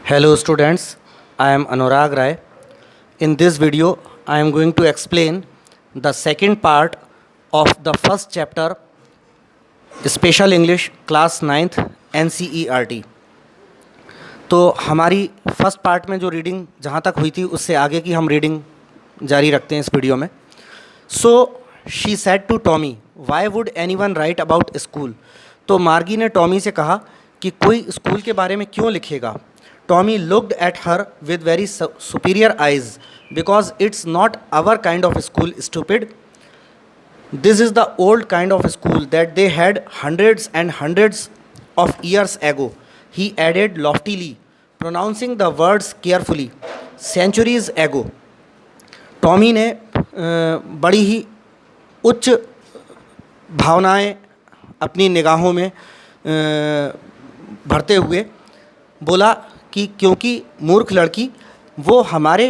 Hello students, I am Anurag Rai. In this video, I am going to explain the second part of the first chapter, Special English Class 9th NCERT. तो हमारी first part में जो reading जहाँ तक हुई थी उससे आगे की हम रीडिंग जारी रखते हैं इस वीडियो में. So she said to Tommy, why would anyone write about school. तो मार्गी ने टॉमी से कहा कि कोई स्कूल के बारे में क्यों लिखेगा. Tommy looked at her with very superior eyes. Because it's not our kind of school, stupid. This is the old kind of school that they had hundreds and hundreds of years ago, he added loftily, pronouncing the words carefully. Centuries ago. Tommy ने बड़ी ही उच्च भावनाएं अपनी निगाहों में भरते हुए बोला कि क्योंकि मूर्ख लड़की, वो हमारे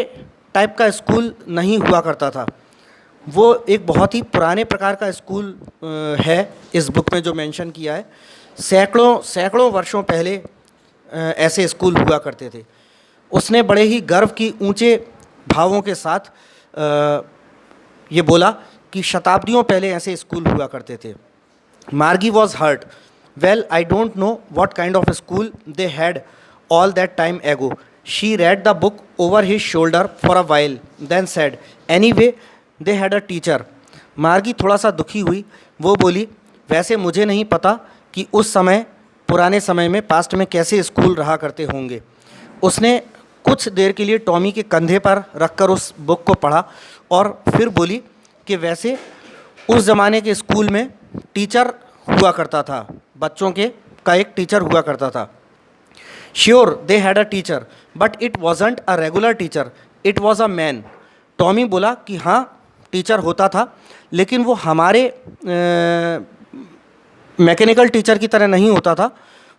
टाइप का स्कूल नहीं हुआ करता था. वो एक बहुत ही पुराने प्रकार का स्कूल है इस बुक में जो मेंशन किया है. सैकड़ों वर्षों पहले ऐसे स्कूल हुआ करते थे. उसने बड़े ही गर्व की ऊंचे भावों के साथ ये बोला कि शताब्दियों पहले ऐसे स्कूल हुआ करते थे. Margie was hurt. Well, I don't know what kind of school they had all that time ago. She read the book over his shoulder for a while, then said, anyway, they had a teacher. मार्गी थोड़ा सा दुखी हुई. वो बोली, वैसे मुझे नहीं पता कि उस समय, पुराने समय में, पास्ट में कैसे स्कूल रहा करते होंगे. उसने कुछ देर के लिए टॉमी के कंधे पर रखकर उस बुक को पढ़ा और फिर बोली कि वैसे उस ज़माने के स्कूल में टीचर हुआ करता था, बच्चों के का एक टीचर हुआ करता था. Sure, they had a teacher, but it wasn't a regular teacher. It was a man. Tommy बोला कि हाँ, टीचर होता था, लेकिन वो हमारे मैकेनिकल टीचर की तरह नहीं होता था.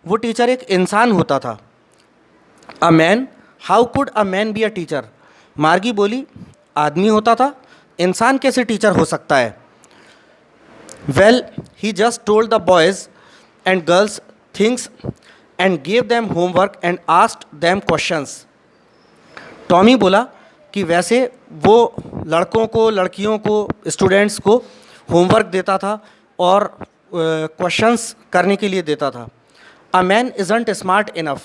वो टीचर एक इंसान होता था. A man? How could a man be a teacher. Margie बोली, आदमी होता था, इंसान कैसे टीचर हो सकता है. Well, he just told the boys and girls things and gave them homework and asked them questions. Tommy बोला कि वैसे वो लड़कों को, लड़कियों को, स्टूडेंट्स को होमवर्क देता था और क्वेश्चंस करने के लिए देता था. A man isn't smart enough.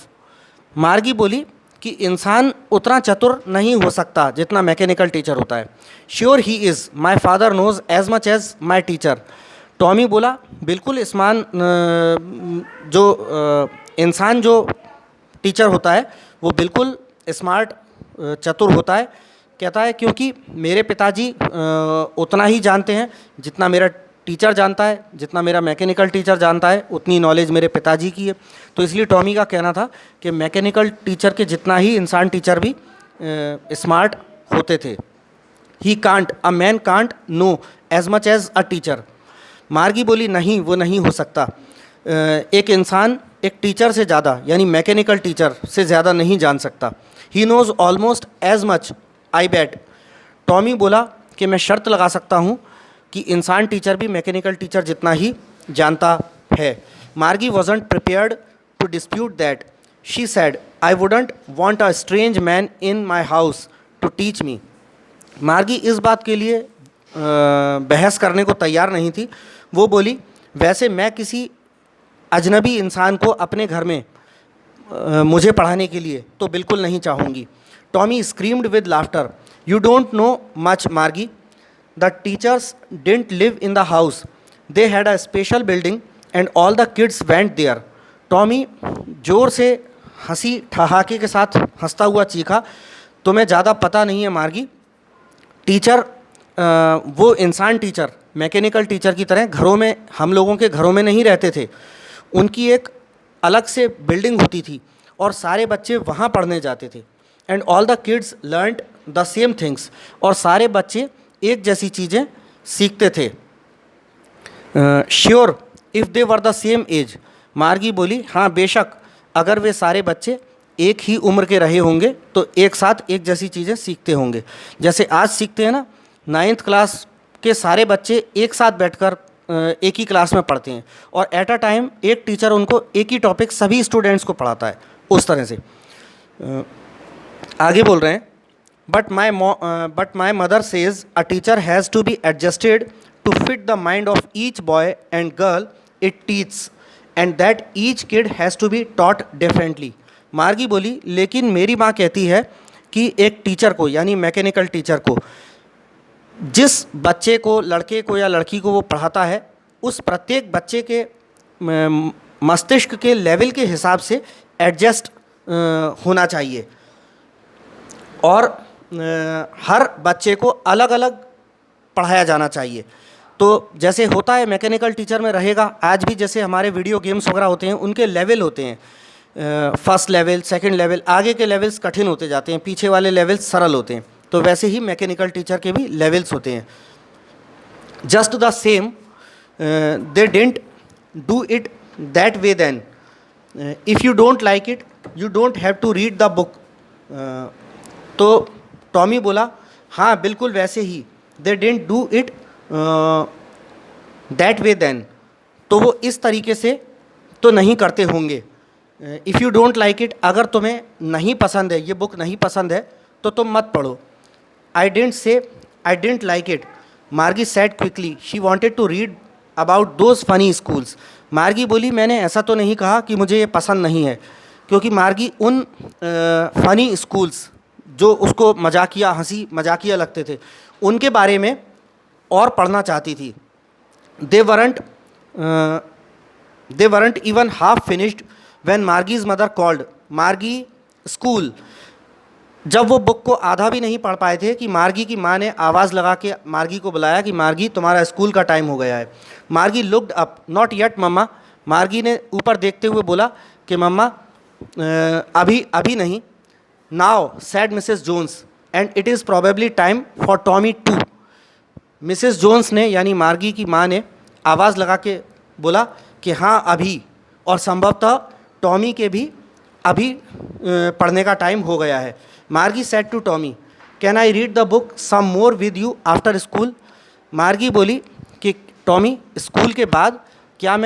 मार्गी बोली कि इंसान उतना चतुर नहीं हो सकता जितना मैकेनिकल टीचर होता है. Sure he is. My father knows as much as my teacher. Tommy बोला, बिल्कुल इंसान जो टीचर होता है वो बिल्कुल स्मार्ट, चतुर होता है. कहता है क्योंकि मेरे पिताजी उतना ही जानते हैं जितना मेरा टीचर जानता है, जितना मेरा मैकेनिकल टीचर जानता है उतनी नॉलेज मेरे पिताजी की है. तो इसलिए टॉमी का कहना था कि मैकेनिकल टीचर के जितना ही इंसान टीचर भी स्मार्ट होते थे. He can't, a man can't know as much as a teacher. Margie बोली, नहीं, वो नहीं हो सकता. एक इंसान एक टीचर से ज़्यादा, यानी मैकेनिकल टीचर से ज़्यादा नहीं जान सकता. He knows almost as much, I bet. Tommy बोला कि मैं शर्त लगा सकता हूँ कि इंसान टीचर भी मैकेनिकल टीचर जितना ही जानता है. Margie wasn't prepared to dispute that. She said, I wouldn't want a stranger man in my house to teach me. Margie इस बात के लिए बहस करने को तैयार नहीं थी. वो बोली, वैसे मैं किसी अजनबी इंसान को अपने घर में मुझे पढ़ाने के लिए तो बिल्कुल नहीं चाहूँगी. Tommy screamed with laughter. You don't know much Margie. The teachers didn't live in the house. They had a special building and all the kids went there. Tommy ज़ोर से हंसी ठहाके के साथ हंसता हुआ चीखा, तुम्हें ज़्यादा पता नहीं है मार्गी. टीचर, वो इंसान टीचर मैकेनिकल टीचर की तरह घरों में, हम लोगों के घरों में नहीं रहते थे. उनकी एक अलग से बिल्डिंग होती थी और सारे बच्चे वहाँ पढ़ने जाते थे. And all the kids learned the same things. और सारे बच्चे एक जैसी चीज़ें सीखते थे. Sure if they were the same age. Margie बोली, हाँ बेशक, अगर वे सारे बच्चे एक ही उम्र के रहे होंगे तो एक साथ एक जैसी चीज़ें सीखते होंगे. जैसे आज सीखते हैं ना, 9th क्लास के सारे बच्चे एक साथ बैठकर एक ही क्लास में पढ़ते हैं और एट अ टाइम एक टीचर उनको एक ही टॉपिक सभी स्टूडेंट्स को पढ़ाता है, उस तरह से. आगे बोल रहे हैं, but my mother says a teacher has to be adjusted to fit the mind of each boy and girl it teach and that each kid has to be taught differently. Margie बोली, लेकिन मेरी माँ कहती है कि एक teacher को, यानी मैकेनिकल टीचर को, जिस बच्चे को, लड़के को या लड़की को वो पढ़ाता है, उस प्रत्येक बच्चे के मस्तिष्क के लेवल के हिसाब से एडजस्ट होना चाहिए और हर बच्चे को अलग अलग पढ़ाया जाना चाहिए। तो जैसे होता है मैकेनिकल टीचर में रहेगा, आज भी जैसे हमारे वीडियो गेम्स वगैरह होते हैं, उनके लेवल होते हैं, फर्स्ट लेवल, सेकंड लेवल, आगे के लेवल्स कठिन होते जाते हैं, पीछे वाले लेवल्स सरल होते हैं। तो वैसे ही मैकेनिकल टीचर के भी लेवल्स होते हैं। Just the same they didn't do it that way then, if you don't like it you don't have to read the book. तो टॉमी बोला, हाँ बिल्कुल वैसे ही, they didn't do it that way then, तो वो इस तरीके से तो नहीं करते होंगे। If you don't like it, अगर तुम्हें नहीं पसंद है, ये बुक नहीं पसंद है, तो तुम मत पढ़ो। I didn't say I didn't like it, Margie said quickly, she wanted to read about those funny schools. Margie बोली, मैंने ऐसा तो नहीं कहा कि मुझे ये पसंद नहीं है, क्योंकि मार्गी उन फ़नी स्कूल्स जो उसको मजाकिया, हंसी मजाकिया लगते थे, उनके बारे में और पढ़ना चाहती थी। They weren't even half finished when Margie's mother called. Margie school, जब वो बुक को आधा भी नहीं पढ़ पाए थे कि मार्गी की माँ ने आवाज़ लगा के मार्गी को बुलाया कि मार्गी तुम्हारा स्कूल का टाइम हो गया है। मार्गी लुक्ड अप, नॉट येट मम्मा। मार्गी ने ऊपर देखते हुए बोला कि मम्मा अभी नहीं। Now said Mrs Jones, and it is probably time for Tommy too. Mrs Jones ने, यानी मार्गी की माँ ने आवाज़ लगा के बोला कि हाँ अभी, और संभवतः टॉमी के भी अभी पढ़ने का टाइम हो गया है। Margie said to Tommy, can I read the book some more with you after school. Margie बोली कि टॉमी, स्कूल के बाद क्या मैं